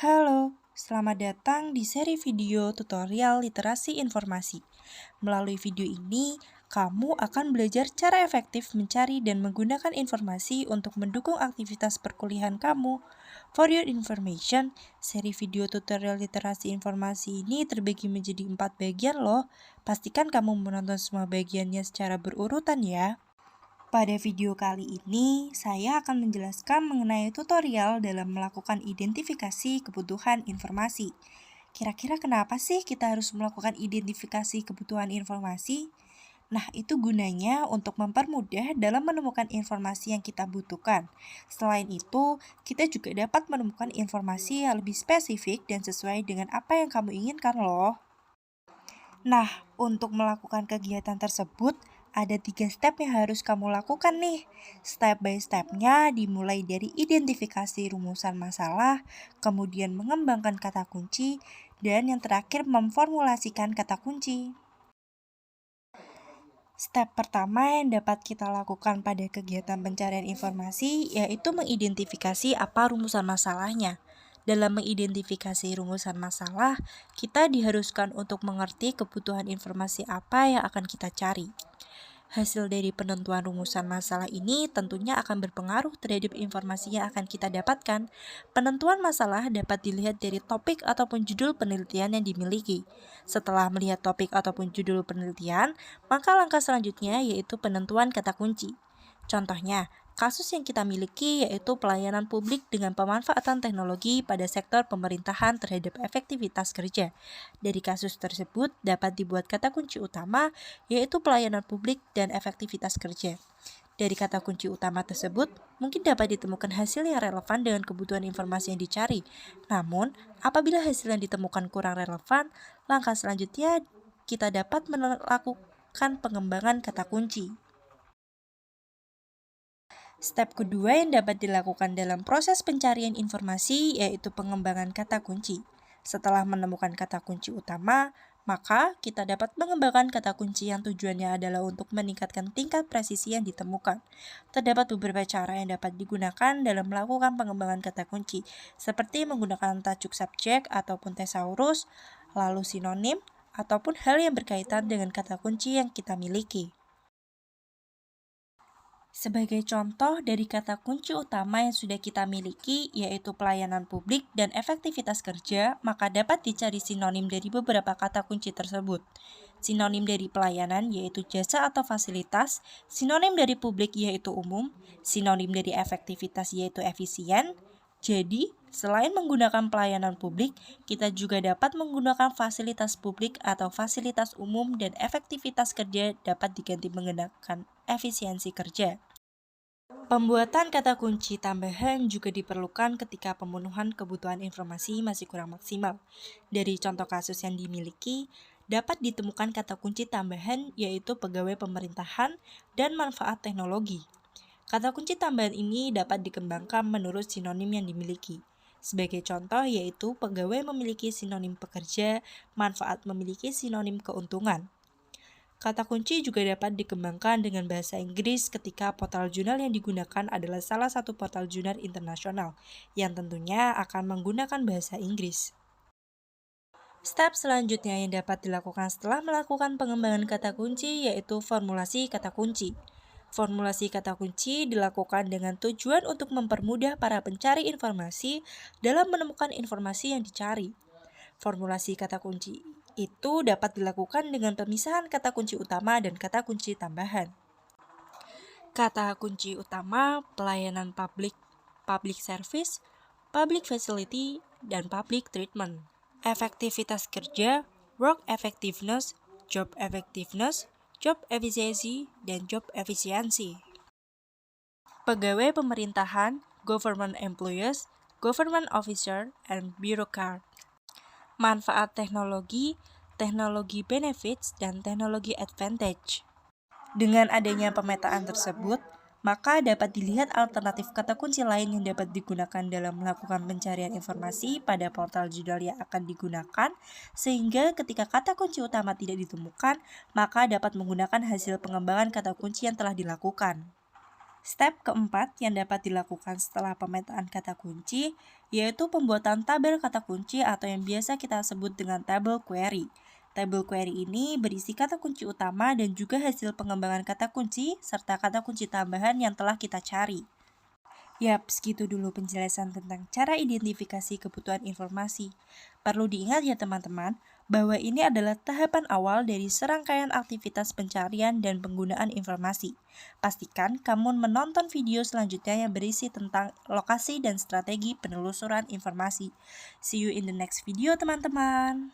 Halo, selamat datang di seri video tutorial literasi informasi. Melalui video ini, kamu akan belajar cara efektif mencari dan menggunakan informasi untuk mendukung aktivitas perkuliahan kamu. For your information, seri video tutorial literasi informasi ini terbagi menjadi 4 bagian loh. Pastikan kamu menonton semua bagiannya secara berurutan ya. Pada video kali ini, saya akan menjelaskan mengenai tutorial dalam melakukan identifikasi kebutuhan informasi. Kira-kira kenapa sih kita harus melakukan identifikasi kebutuhan informasi? Nah, itu gunanya untuk mempermudah dalam menemukan informasi yang kita butuhkan. Selain itu, kita juga dapat menemukan informasi yang lebih spesifik dan sesuai dengan apa yang kamu inginkan loh. Nah, untuk melakukan kegiatan tersebut, ada 3 step yang harus kamu lakukan nih. Step by stepnya dimulai dari identifikasi rumusan masalah, kemudian mengembangkan kata kunci, dan yang terakhir memformulasikan kata kunci. Step pertama yang dapat kita lakukan pada kegiatan pencarian informasi yaitu mengidentifikasi apa rumusan masalahnya. Dalam mengidentifikasi rumusan masalah, kita diharuskan untuk mengerti kebutuhan informasi apa yang akan kita cari. Hasil dari penentuan rumusan masalah ini tentunya akan berpengaruh terhadap informasi yang akan kita dapatkan. Penentuan masalah dapat dilihat dari topik ataupun judul penelitian yang dimiliki. Setelah melihat topik ataupun judul penelitian, maka langkah selanjutnya yaitu penentuan kata kunci. Contohnya, kasus yang kita miliki yaitu pelayanan publik dengan pemanfaatan teknologi pada sektor pemerintahan terhadap efektivitas kerja. Dari kasus tersebut dapat dibuat kata kunci utama yaitu pelayanan publik dan efektivitas kerja. Dari kata kunci utama tersebut, mungkin dapat ditemukan hasil yang relevan dengan kebutuhan informasi yang dicari. Namun, apabila hasil yang ditemukan kurang relevan, langkah selanjutnya kita dapat melakukan pengembangan kata kunci. Step kedua yang dapat dilakukan dalam proses pencarian informasi yaitu pengembangan kata kunci. Setelah menemukan kata kunci utama, maka kita dapat mengembangkan kata kunci yang tujuannya adalah untuk meningkatkan tingkat presisi yang ditemukan. Terdapat beberapa cara yang dapat digunakan dalam melakukan pengembangan kata kunci, seperti menggunakan tajuk subjek ataupun thesaurus, lalu sinonim, ataupun hal yang berkaitan dengan kata kunci yang kita miliki. Sebagai contoh dari kata kunci utama yang sudah kita miliki, yaitu pelayanan publik dan efektivitas kerja, maka dapat dicari sinonim dari beberapa kata kunci tersebut. Sinonim dari pelayanan yaitu jasa atau fasilitas, sinonim dari publik yaitu umum, sinonim dari efektivitas yaitu efisien. Jadi, selain menggunakan pelayanan publik, kita juga dapat menggunakan fasilitas publik atau fasilitas umum dan efektivitas kerja dapat diganti menggunakan efisiensi kerja. Pembuatan kata kunci tambahan juga diperlukan ketika pemenuhan kebutuhan informasi masih kurang maksimal. Dari contoh kasus yang dimiliki, dapat ditemukan kata kunci tambahan yaitu pegawai pemerintahan dan manfaat teknologi. Kata kunci tambahan ini dapat dikembangkan menurut sinonim yang dimiliki. Sebagai contoh yaitu pegawai memiliki sinonim pekerja, manfaat memiliki sinonim keuntungan. Kata kunci juga dapat dikembangkan dengan bahasa Inggris ketika portal jurnal yang digunakan adalah salah satu portal jurnal internasional, yang tentunya akan menggunakan bahasa Inggris. Step selanjutnya yang dapat dilakukan setelah melakukan pengembangan kata kunci yaitu formulasi kata kunci. Formulasi kata kunci dilakukan dengan tujuan untuk mempermudah para pencari informasi dalam menemukan informasi yang dicari. Formulasi kata kunci itu dapat dilakukan dengan pemisahan kata kunci utama dan kata kunci tambahan. Kata kunci utama pelayanan publik, public service, public facility, dan public treatment. Efektivitas kerja, work effectiveness, job efficiency, dan job efficiency. Pegawai pemerintahan, government employees, government officer, and bureaucrat. Manfaat teknologi, teknologi benefits, dan teknologi advantage. Dengan adanya pemetaan tersebut, maka dapat dilihat alternatif kata kunci lain yang dapat digunakan dalam melakukan pencarian informasi pada portal jurnal yang akan digunakan, sehingga ketika kata kunci utama tidak ditemukan, maka dapat menggunakan hasil pengembangan kata kunci yang telah dilakukan. Step keempat yang dapat dilakukan setelah pemetaan kata kunci, yaitu pembuatan tabel kata kunci atau yang biasa kita sebut dengan tabel query. Tabel query ini berisi kata kunci utama dan juga hasil pengembangan kata kunci, serta kata kunci tambahan yang telah kita cari. Yap, segitu dulu penjelasan tentang cara identifikasi kebutuhan informasi. Perlu diingat ya teman-teman, bahwa ini adalah tahapan awal dari serangkaian aktivitas pencarian dan penggunaan informasi. Pastikan kamu menonton video selanjutnya yang berisi tentang lokasi dan strategi penelusuran informasi. See you in the next video teman-teman.